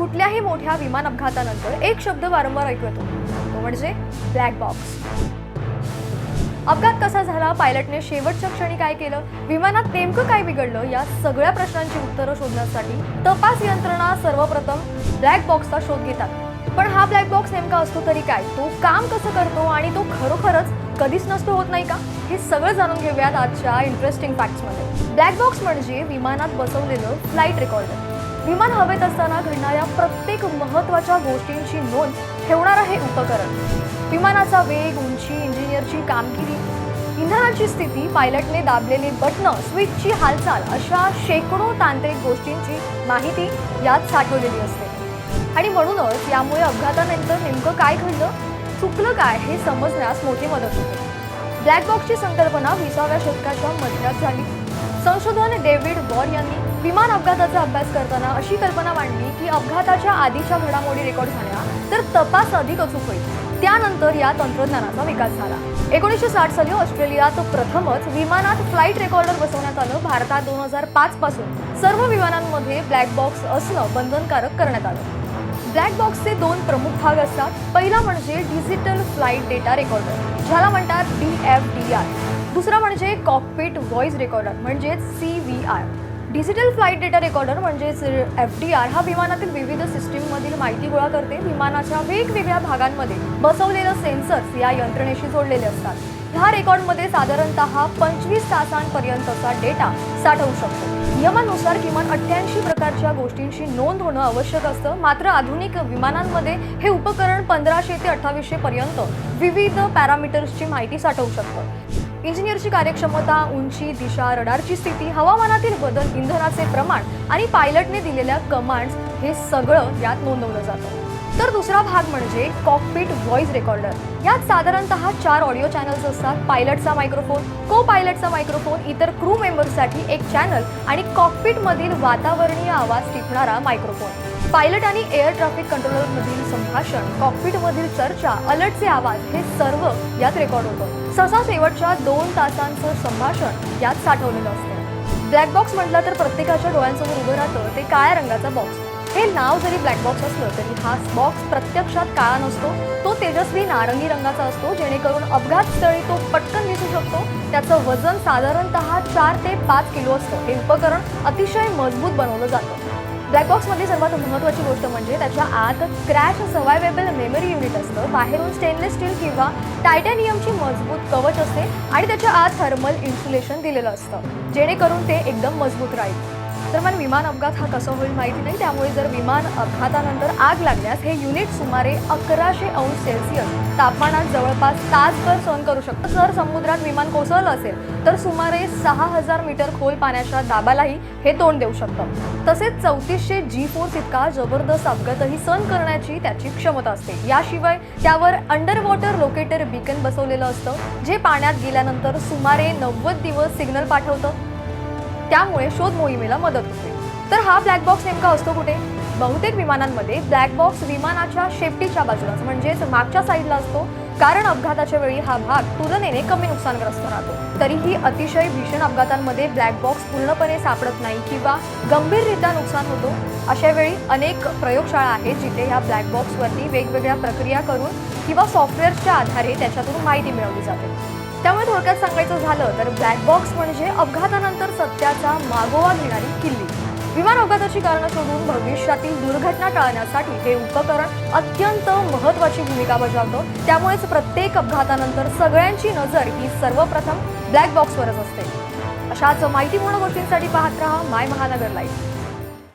कुठल्याही मोठ्या विमान अपघातानंतर एक शब्द वारंवार ऐकू येतो, तो म्हणजे ब्लॅक बॉक्स. अपघात कसा झाला, पायलटने शेवटच्या क्षणी काय केलं, विमानात नेमकं काय बिघडलं, या सगळ्या प्रश्नांची उत्तरं शोधण्यासाठी तपास यंत्रणा सर्वप्रथम ब्लॅक बॉक्सचा शोध घेतात. पण हा ब्लॅक बॉक्स नेमका असतो तरी काय, तो काम कसं करतो आणि तो खरोखरच कधीच नष्ट होत नाही का, हे सगळं जाणून घेऊयात आजच्या इंटरेस्टिंग फॅक्ट्समध्ये. ब्लॅक बॉक्स म्हणजे विमानात बसवलेलं फ्लाईट रेकॉर्डर. विमान हवेत असताना घडणाऱ्या प्रत्येक महत्त्वाच्या गोष्टींची नोंद ठेवणारं हे उपकरण. विमानाचा वेग, उंची, इंजिनियरची कामगिरी, इंधनाची स्थिती, पायलटने दाबलेली बटणं, स्विचची हालचाल, अशा शेकडो तांत्रिक गोष्टींची माहिती यात साठवलेली असते. आणि म्हणूनच यामुळे अपघातानंतर नेमकं काय घडलं, चुकलं काय, हे समजण्यास मोठी मदत होते. ब्लॅक बॉक्सची संकल्पना 20व्या शतकाच्या मध्यात झाली. संशोधक डेव्हिड बॉर यांनी विमान अपघाताचा अभ्यास करताना अशी कल्पना मांडली की अपघाताच्या आधीच्या घडामोडी रेकॉर्ड झाल्या तर तपास अधिक अचूक होईल. त्यानंतर या तंत्रज्ञानाचा विकास झाला. 1960 साली ऑस्ट्रेलियात प्रथमच विमानात फ्लाईट रेकॉर्डर बसवण्यात आलं. भारतात 2005 पासून सर्व विमानांमध्ये ब्लॅक बॉक्स असणं बंधनकारक करण्यात आलं. ब्लॅक बॉक्सचे दोन प्रमुख भाग असतात. पहिला म्हणजे डिजिटल फ्लाईट डेटा रेकॉर्डर, ज्याला म्हणतात DFDR. दुसरा म्हणजे कॉकपिट व्हॉइस रेकॉर्डर म्हणजेच CVR. Digital flight data recorder म्हणजेच FDR हा विमानातील विविध सिस्टीममधील माहिती गोळा करते. विमानाच्या वेगवेगळ्या भागांमध्ये बसवलेलं सेन्सर्स या यंत्रणेशी जोडलेले असतात. ह्या रेकॉर्डमध्ये साधारणतः 25 तासांपर्यंतचा डेटा साठवू शकतो. नियमानुसार किमान 88 प्रकारच्या गोष्टींची नोंद होणं आवश्यक असतं. मात्र आधुनिक विमानांमध्ये हे उपकरण 1500 ते 2800 पर्यंत विविध पॅरामीटर्सची माहिती साठवू शकतं. इंजिनियरची कार्यक्षमता, उंची, दिशा, रडारची स्थिती, हवामानातील बदल, इंधनाचे प्रमाण आणि पायलटने दिलेल्या कमांड्स, हे सगळं यात नोंदवलं जातं. तर दुसरा भाग म्हणजे कॉकपिट व्हॉइस रेकॉर्डर. यात साधारणतः 4 ऑडिओ चॅनल्स असतात. पायलटचा मायक्रोफोन, को पायलटचा मायक्रोफोन, इतर क्रू मेंबर्ससाठी एक चॅनल आणि कॉकपिटमधील वातावरणीय आवाज टिपणारा मायक्रोफोन. पायलट आणि एअर ट्रॅफिक कंट्रोलरमधील संभाषण, कॉकपिटमधील चर्चा, अलर्टचे आवाज, हे सर्व यात रेकॉर्ड होतं. सहसा शेवटच्या 2 तासांचं संभाषण यात साठवलेलं असतं. ब्लॅक बॉक्स म्हटलं तर प्रत्येकाच्या डोळ्यांसमोर उभं राहतं ते काळ्या रंगाचा बॉक्स. हे नाव जरी ब्लॅक बॉक्स असलं तरी हा बॉक्स प्रत्यक्षात काळा नसतो. तो तेजस्वी नारंगी रंगाचा असतो, जेणेकरून अपघात स्थळी तो पटकन दिसू शकतो. त्याचं वजन साधारणतः 4 ते 5 किलो असतं. हे उपकरण अतिशय मजबूत बनवलं जातं. ब्लॅक बॉक्समधली सर्वात महत्त्वाची गोष्ट म्हणजे त्याच्या आत क्रॅश सर्व्हायवेबल मेमरी युनिट असतं. बाहेरून स्टेनलेस स्टील किंवा टायटॅनियमची मजबूत कवच असते आणि त्याच्या आत थर्मल इन्सुलेशन दिलेलं असतं, जेणेकरून ते एकदम मजबूत राहील. तर मला विमान अपघात हा कसा होईल माहिती नाही, त्यामुळे जर विमान अपघातानंतर आग लागल्यास हे युनिट सुमारे 1100 अंश सेल्सिअस तापमानात जवळपास तासभर सहन करू शकतं. जर समुद्रात विमान कोसळलं असेल तर सुमारे 6000 मीटर खोल पाण्याच्या दाबालाही हे तोंड देऊ शकतं. तसेच 3400 G-फोर्स इतका जबरदस्त अपघातही सहन करण्याची त्याची क्षमता असते. याशिवाय त्यावर अंडर वॉटर लोकेटर बीकन बसवलेलं असतं, जे पाण्यात गेल्यानंतर सुमारे 90 दिवस सिग्नल पाठवतं. त्यामुळे शोध मोहिमेला मदत होते. तर हा ब्लॅक बॉक्स नेमका असतो कुठे? बहुतेक विमानांमध्ये ब्लॅक बॉक्स विमानाच्या शेपटीच्या बाजूलाच म्हणजेच मागच्या साईडला असतो, कारण अपघाताच्या वेळी हा भाग तुलनेने कमी नुकसानग्रस्त राहतो. तरीही अतिशय भीषण अपघातांमध्ये ब्लॅक बॉक्स पूर्णपणे सापडत नाही किंवा गंभीररित्या नुकसान होतो. अशा वेळी अनेक प्रयोगशाळा आहेत जिथे ह्या ब्लॅक बॉक्सवरती वेगवेगळ्या प्रक्रिया करून किंवा सॉफ्टवेअरच्या आधारे त्याच्यातून माहिती मिळवली जाते. त्यामुळे थोडक्यात सांगायचं झालं तर ब्लॅक बॉक्स म्हणजे अपघातानंतर सत्याचा मागोवा घेणारी किल्ली. विमान अपघाताची कारणं शोधून भविष्यातील दुर्घटना टाळण्यासाठी हे उपकरण अत्यंत महत्त्वाची भूमिका बजावतं. त्यामुळेच प्रत्येक अपघातानंतर सगळ्यांची नजर ही सर्वप्रथम ब्लॅक बॉक्सवरच असते. अशाच माहितीपूर्ण गोष्टींसाठी पाहत रहा माय महानगर लाईव्ह.